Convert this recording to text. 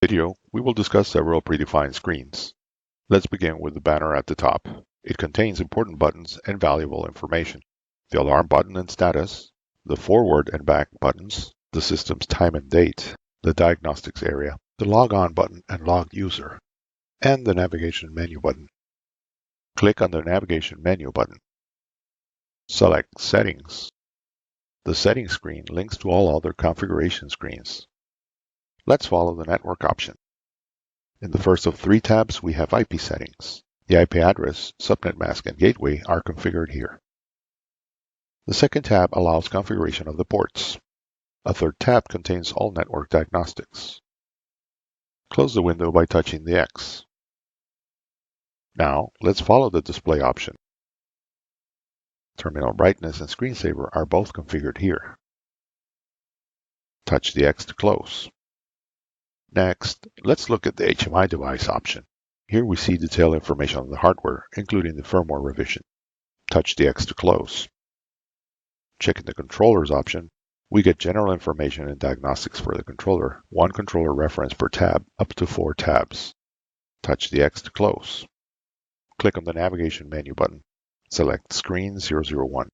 video, we will discuss several predefined screens. Let's begin with the banner at the top. It contains important buttons and valuable information. The alarm button and status, the forward and back buttons, the system's time and date, the diagnostics area, the log on button and log user, and the navigation menu button. Click on the navigation menu button. Select Settings. The settings screen links to all other configuration screens. Let's follow the network option. In the first of three tabs, we have IP settings. The IP address, subnet mask, and gateway are configured here. The second tab allows configuration of the ports. A third tab contains all network diagnostics. Close the window by touching the X. Now, let's follow the display option. Terminal brightness and screensaver are both configured here. Touch the X to close. Next, let's look at the HMI device option. Here we see detailed information on the hardware, including the firmware revision. Touch the X to close. Checking the controllers option, we get general information and diagnostics for the controller, one controller reference per tab, up to 4 tabs. Touch the X to close. Click on the navigation menu button. Select Screen 001.